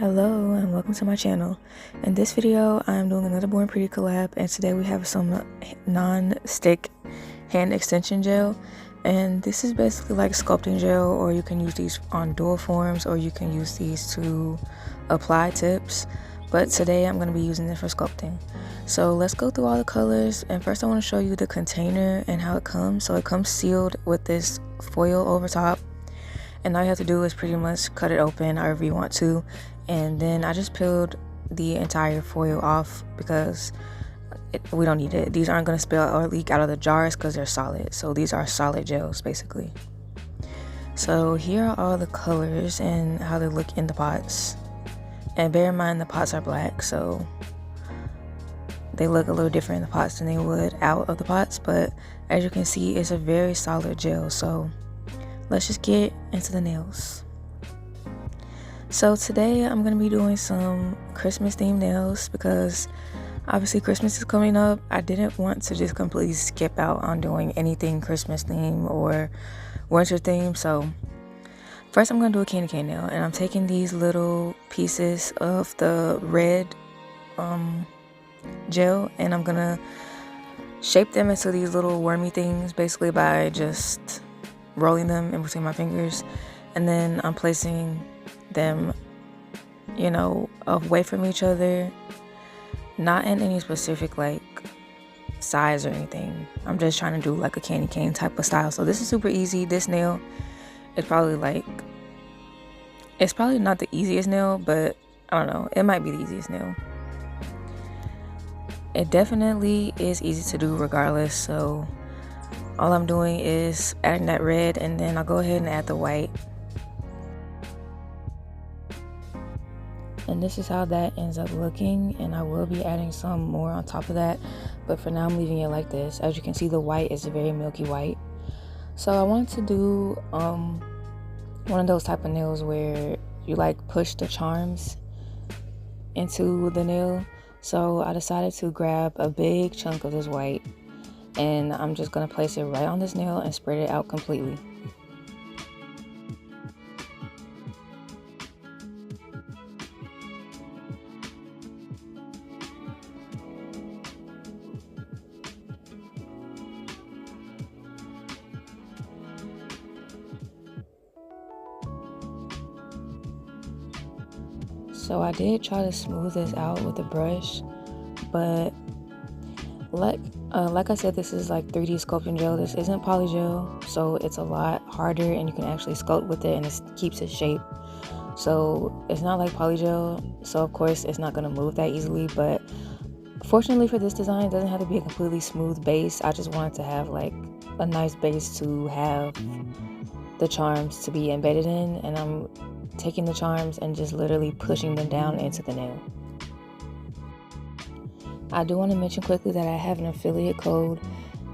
Hello and welcome to my channel. In this video I'm doing another Born Pretty collab, and today we have some non-stick hand extension gel, and this is basically like sculpting gel, or you can use these on dual forms, or you can use these to apply tips, but today I'm going to be using it for sculpting. So let's go through all the colors, and first I want to show you the container and how it comes. So it comes sealed with this foil over top, and all you have to do is pretty much cut it open however you want to. And then I just peeled the entire foil off because we don't need it. These aren't going to spill or leak out of the jars because they're solid. So these are solid gels basically. So here are all the colors and how they look in the pots. And bear in mind the pots are black, so they look a little different in the pots than they would out of the pots. But as you can see, it's a very solid gel. So let's just get into the nails. So today I'm going to be doing some Christmas themed nails because obviously Christmas is coming up. I didn't want to just completely skip out on doing anything Christmas themed or winter themed. So first I'm going to do a candy cane nail, and I'm taking these little pieces of the red gel, and I'm going to shape them into these little wormy things basically by just rolling them in between my fingers. And then I'm placing them, you know, away from each other, not in any specific like size or anything. I'm just trying to do like a candy cane type of style. So this is super easy. This nail is probably it's probably not the easiest nail, but I don't know, it might be the easiest nail. It definitely is easy to do regardless. So all I'm doing is adding that red, and then I'll go ahead and add the white. And this is how that ends up looking, and I will be adding some more on top of that, but for now I'm leaving it like this. As you can see, the white is a very milky white. So I wanted to do one of those type of nails where you like push the charms into the nail. So I decided to grab a big chunk of this white, and I'm just going to place it right on this nail and spread it out completely. So I did try to smooth this out with a brush, but like I said, this is like 3D sculpting gel. This isn't polygel, so it's a lot harder, and you can actually sculpt with it, and it keeps its shape. So it's not like polygel, so of course it's not going to move that easily. But fortunately for this design, it doesn't have to be a completely smooth base. I just wanted to have like a nice base to have the charms to be embedded in, and I'm taking the charms and just literally pushing them down into the nail. I do want to mention quickly that I have an affiliate code,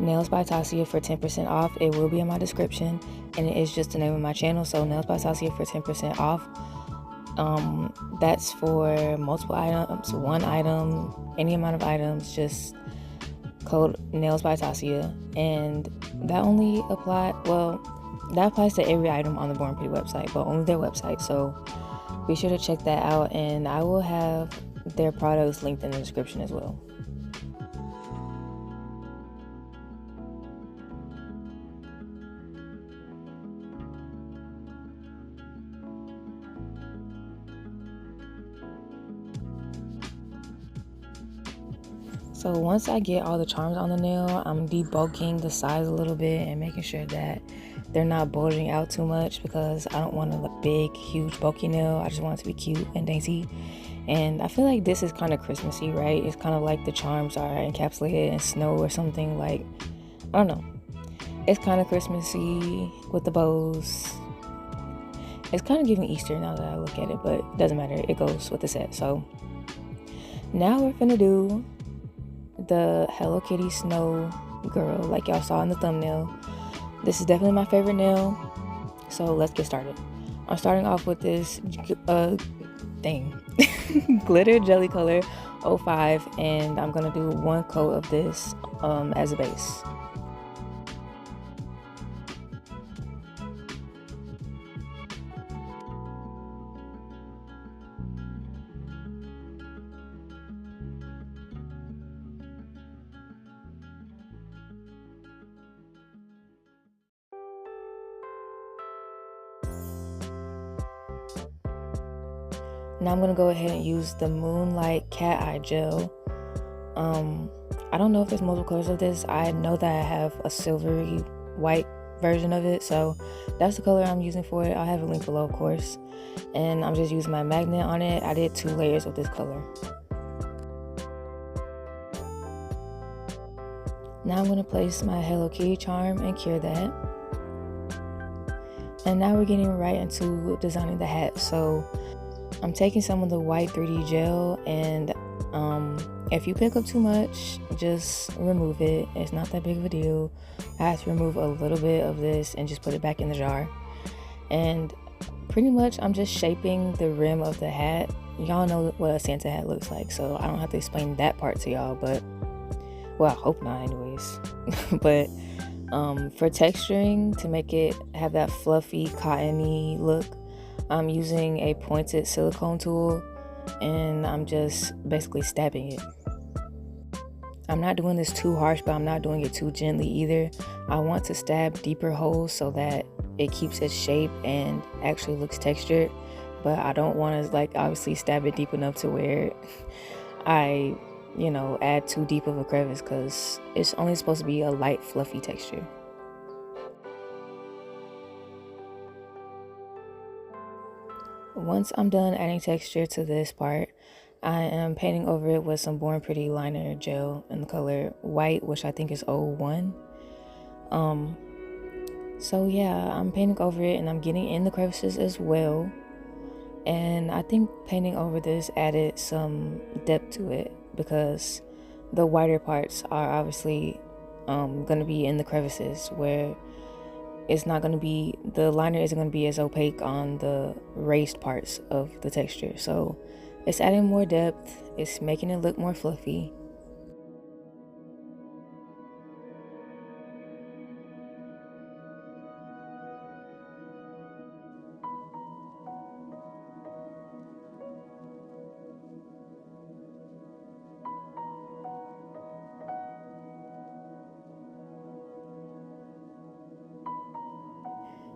Nails by Tasia, for 10% off. It will be in my description, and it is just the name of my channel. So Nails by Tasia for 10% off. That's for multiple items, one item, any amount of items, just code Nails by Tasia. And that only that applies to every item on the Born Pretty website, but only their website. So be sure to check that out, and I will have their products linked in the description as well. So once I get all the charms on the nail, I'm debulking the sides a little bit and making sure that they're not bulging out too much, because I don't want a big, huge, bulky nail. I just want it to be cute and dainty. And I feel like this is kind of Christmassy, right? It's kind of like the charms are encapsulated in snow or something. Like, I don't know. It's kind of Christmassy with the bows. It's kind of giving Easter now that I look at it, but it doesn't matter. It goes with the set. So now we're gonna do the Hello Kitty snow girl like y'all saw in the thumbnail. This is definitely my favorite nail, so let's get started. I'm starting off with this glitter jelly color 05, and I'm gonna do one coat of this as a base. Now I'm gonna go ahead and use the Moonlight Cat Eye Gel. I don't know if there's multiple colors of this. I know that I have a silvery white version of it, so that's the color I'm using for it. I'll have a link below, of course. And I'm just using my magnet on it. I did 2 layers of this color. Now I'm going to place my Hello Kitty charm and cure that. And now we're getting right into designing the hat. So I'm taking some of the white 3D gel, and if you pick up too much, just remove it. It's not that big of a deal. I have to remove a little bit of this and just put it back in the jar. And pretty much I'm just shaping the rim of the hat. Y'all know what a Santa hat looks like, so I don't have to explain that part to y'all, but well, I hope not anyways. But for texturing, to make it have that fluffy, cottony look, I'm using a pointed silicone tool, and I'm just basically stabbing it. I'm not doing this too harsh, but I'm not doing it too gently either. I want to stab deeper holes so that it keeps its shape and actually looks textured, but I don't want to, like, obviously stab it deep enough to where I, you know, add too deep of a crevice, because it's only supposed to be a light, fluffy texture. Once I'm done adding texture to this part, I am painting over it with some Born Pretty liner gel in the color white, which I think is 01. So yeah, I'm painting over it and I'm getting in the crevices as well. And I think painting over this added some depth to it, because the whiter parts are obviously going to be in the crevices, where it's not going to be, the liner isn't going to be as opaque on the raised parts of the texture. So it's adding more depth, it's making it look more fluffy.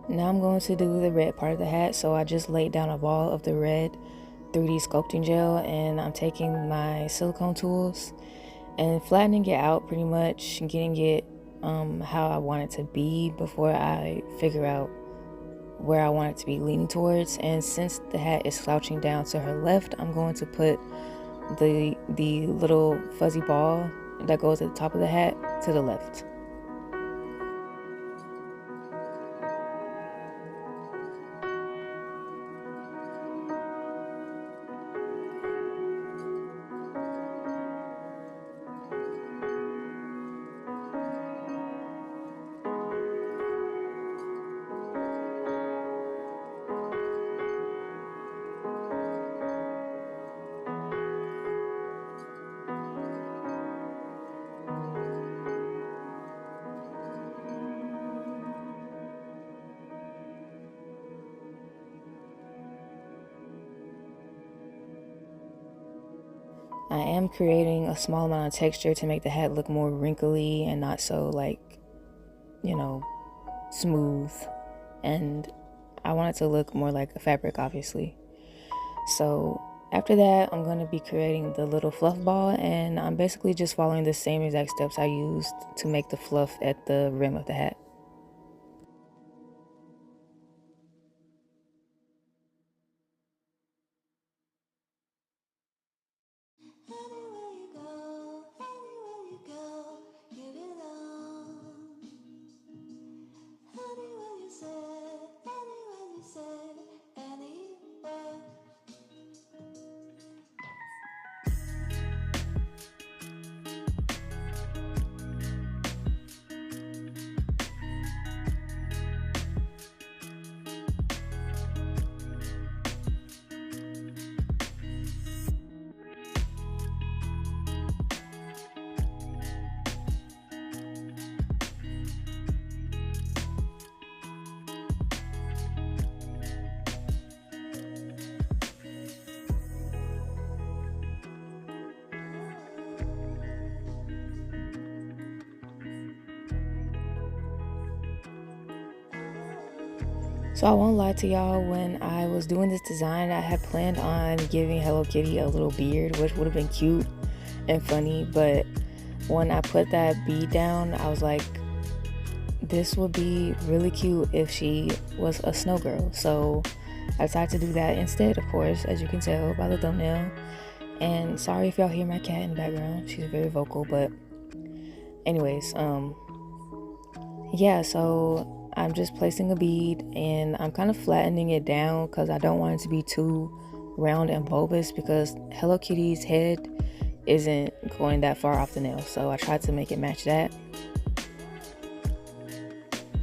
Now I'm going to do the red part of the hat, so I just laid down a ball of the red 3D sculpting gel, and I'm taking my silicone tools and flattening it out pretty much, getting it how I want it to be before I figure out where I want it to be leaning towards. And since the hat is slouching down to her left, I'm going to put the little fuzzy ball that goes at the top of the hat to the left. I am creating a small amount of texture to make the hat look more wrinkly and not so, like, you know, smooth. And I want it to look more like a fabric, obviously. So after that, I'm going to be creating the little fluff ball, and I'm basically just following the same exact steps I used to make the fluff at the rim of the hat. So I won't lie to y'all, when I was doing this design, I had planned on giving Hello Kitty a little beard, which would have been cute and funny, but when I put that bead down, I was like, this would be really cute if she was a snow girl. So I decided to do that instead, of course, as you can tell by the thumbnail. And sorry if y'all hear my cat in the background, she's very vocal, but anyways, yeah, so I'm just placing a bead and I'm kind of flattening it down because I don't want it to be too round and bulbous, because Hello Kitty's head isn't going that far off the nail, so I tried to make it match that.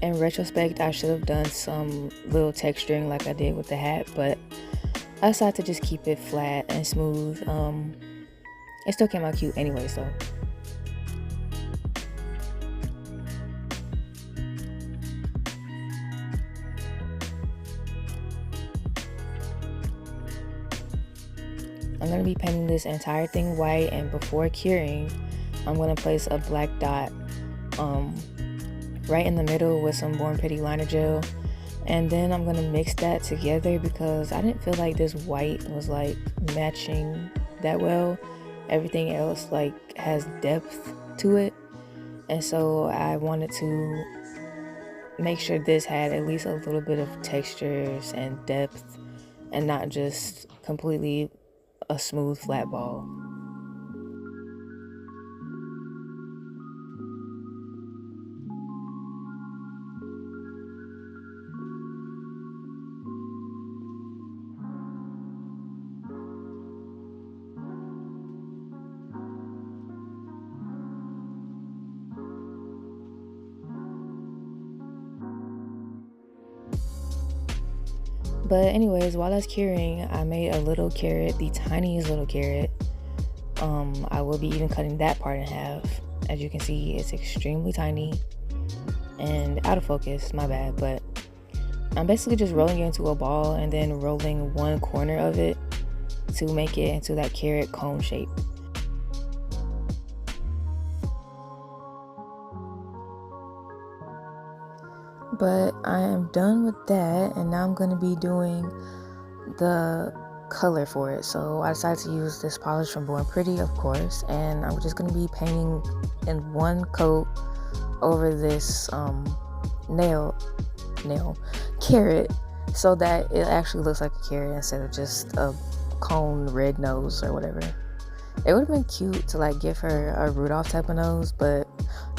In retrospect, I should have done some little texturing like I did with the hat, but I decided to just keep it flat and smooth. It still came out cute anyway, so. I'm going to be painting this entire thing white, and before curing, I'm going to place a black dot right in the middle with some Born Pretty liner gel, and then I'm going to mix that together because I didn't feel like this white was like matching that well. Everything else like has depth to it, and so I wanted to make sure this had at least a little bit of textures and depth and not just completely a smooth flat ball. But anyways, while I was curing, I made a little carrot, the tiniest little carrot. I will be even cutting that part in half. As you can see, it's extremely tiny and out of focus, my bad. But I'm basically just rolling it into a ball and then rolling one corner of it to make it into that carrot cone shape. But I am done with that, and now I'm going to be doing the color for it. So I decided to use this polish from Born Pretty, of course, and I'm just going to be painting in one coat over this carrot, so that it actually looks like a carrot instead of just a cone red nose or whatever. It would have been cute to like give her a Rudolph type of nose, but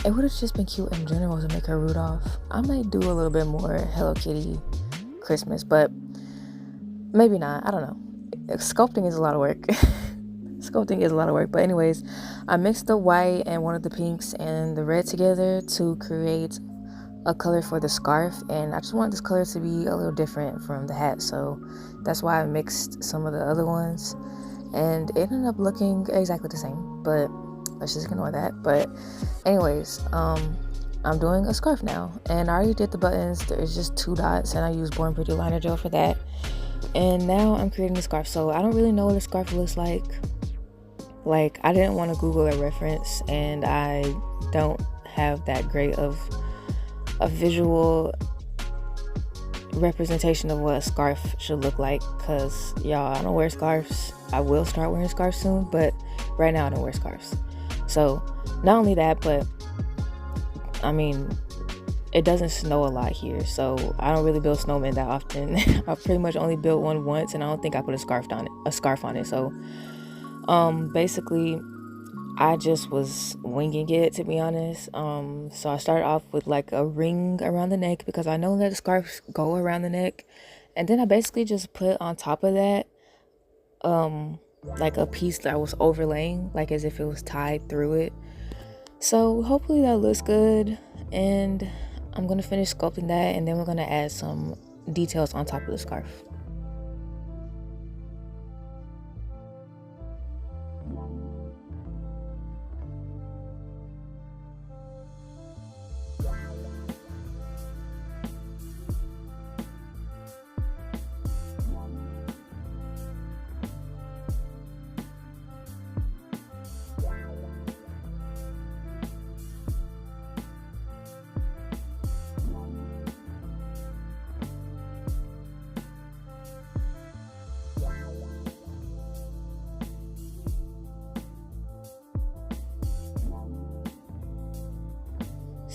it would have just been cute in general to make her Rudolph. I might do a little bit more Hello Kitty Christmas, but maybe not. I don't know. Sculpting is a lot of work. Sculpting is a lot of work. But anyways, I mixed the white and one of the pinks and the red together to create a color for the scarf, and I just want this color to be a little different from the hat, so that's why I mixed some of the other ones, and it ended up looking exactly the same, but let's just ignore that. But anyways, I'm doing a scarf now, and I already did the buttons. There's just 2 dots, and I used Born Pretty liner gel for that, and now I'm creating the scarf. So I don't really know what a scarf looks like. I didn't want to Google a reference, and I don't have that great of a visual representation of what a scarf should look like, because y'all, I don't wear scarves. I will start wearing scarves soon, but right now I don't wear scarves. So not only that, but I mean, it doesn't snow a lot here, so I don't really build snowmen that often. I've pretty much only built one once, and I don't think I put a scarf on it. So basically I just was winging it, to be honest. So I started off with like a ring around the neck, because I know that scarves go around the neck, and then I basically just put on top of that like a piece that I was overlaying, like as if it was tied through it. So hopefully that looks good, and I'm gonna finish sculpting that, and then we're gonna add some details on top of the scarf.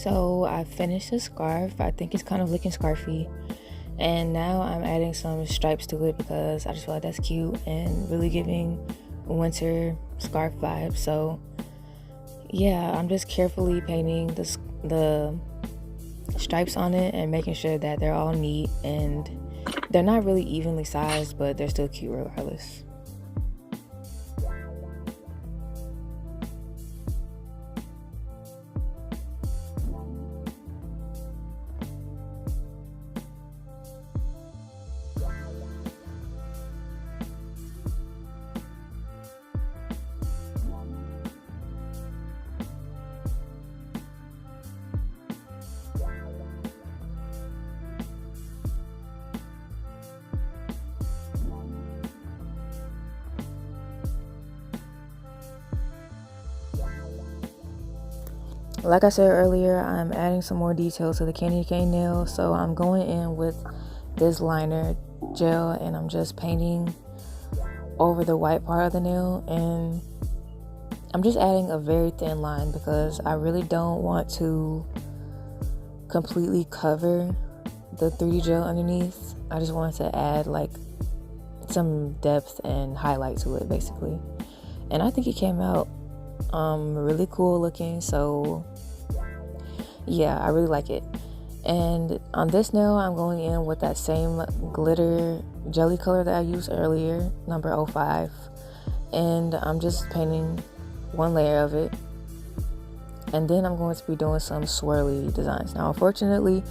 So I finished the scarf. I think it's kind of looking scarfy. And now I'm adding some stripes to it because I just feel like that's cute and really giving winter scarf vibe. So yeah, I'm just carefully painting the stripes on it and making sure that they're all neat, and they're not really evenly sized, but they're still cute regardless. Like I said earlier, I'm adding some more details to the candy cane nail. So I'm going in with this liner gel and I'm just painting over the white part of the nail, and I'm just adding a very thin line because I really don't want to completely cover the 3D gel underneath. I just wanted to add like some depth and highlight to it basically, and I think it came out really cool looking. So yeah, I really like it. And on this nail, I'm going in with that same glitter jelly color that I used earlier, number 05. And I'm just painting one layer of it. And then I'm going to be doing some swirly designs. Now, unfortunately,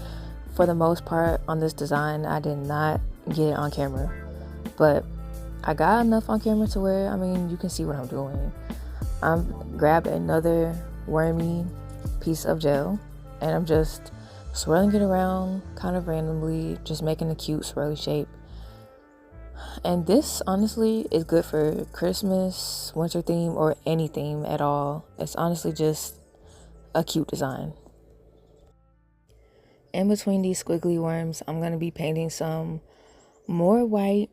for the most part on this design, I did not get it on camera. But I got enough on camera to where, I mean, you can see what I'm doing. I grabbed another wormy piece of gel and I'm just swirling it around kind of randomly, just making a cute swirly shape. And this honestly is good for Christmas, winter theme, or any theme at all. It's honestly just a cute design. In between these squiggly worms, I'm going to be painting some more white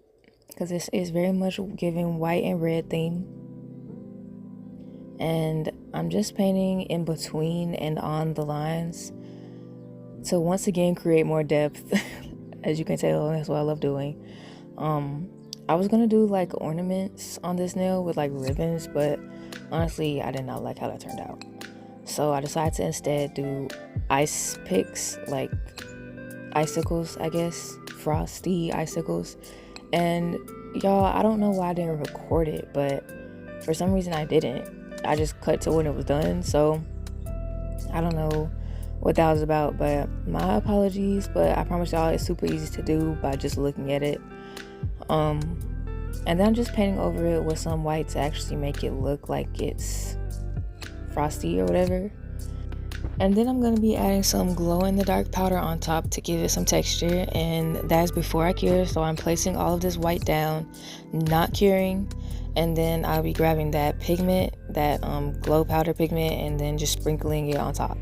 because this is very much giving white and red theme. And I'm just painting in between and on the lines to once again create more depth. As you can tell, that's what I love doing. I was gonna do like ornaments on this nail with like ribbons, but honestly I did not like how that turned out, so I decided to instead do ice picks, like icicles, I guess, frosty icicles. And y'all, I don't know why I didn't record it, but for some reason I didn't. I just cut to when it was done, so I don't know what that was about, but my apologies. But I promise y'all it's super easy to do by just looking at it. And then I'm just painting over it with some white to actually make it look like it's frosty or whatever. And then I'm going to be adding some glow in the dark powder on top to give it some texture, and that's before I cure. So I'm placing all of this white down, not curing, and then I'll be grabbing that pigment, that glow powder pigment, and then just sprinkling it on top.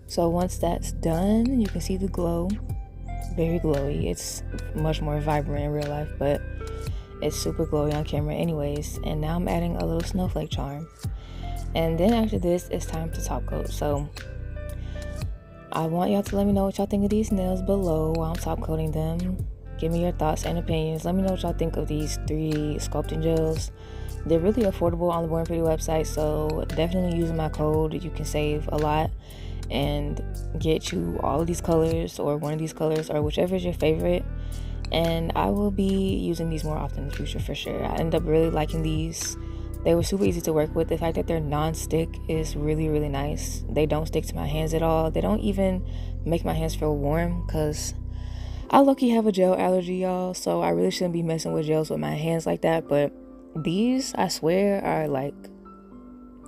So once that's done, you can see the glow, very glowy. It's much more vibrant in real life, but it's super glowy on camera anyways. And now I'm adding a little snowflake charm. And then after this, it's time to top coat. So I want y'all to let me know what y'all think of these nails below while I'm top coating them. Give me your thoughts and opinions. Let me know what y'all think of these 3 sculpting gels. They're really affordable on the Born Pretty website, so definitely using my code, you can save a lot and get you all of these colors or one of these colors or whichever is your favorite. And I will be using these more often in the future for sure. I ended up really liking these. They were super easy to work with. The fact that they're non-stick is really, really nice. They don't stick to my hands at all. They don't even make my hands feel warm because I low-key have a gel allergy, y'all, so I really shouldn't be messing with gels with my hands like that. But these, I swear, are like,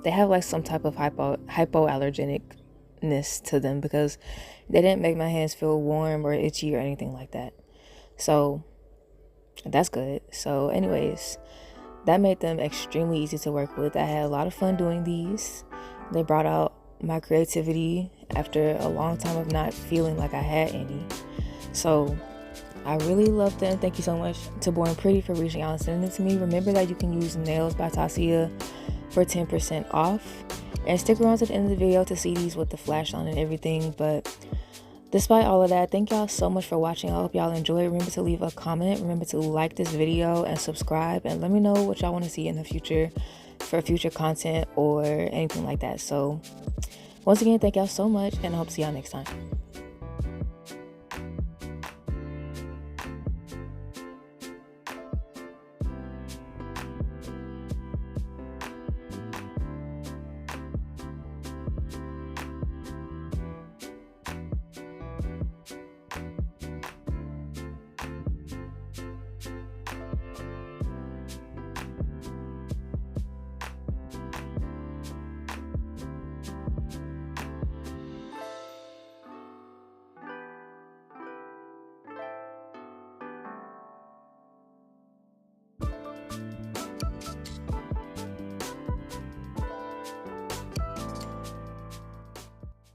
they have like some type of hypoallergenic softness to them because they didn't make my hands feel warm or itchy or anything like that. So that's good. So anyways, that made them extremely easy to work with. I had a lot of fun doing these. They brought out my creativity after a long time of not feeling like I had any. So I really love them. Thank you so much to Born Pretty for reaching out and sending it to me. Remember that you can use Nails by Tasia for 10% off. And stick around to the end of the video to see these with the flash on and everything. But despite all of that, thank y'all so much for watching. I hope y'all enjoy. Remember to leave a comment. Remember to like this video and subscribe. And let me know what y'all want to see in the future for future content or anything like that. So once again, thank y'all so much, and I hope to see y'all next time.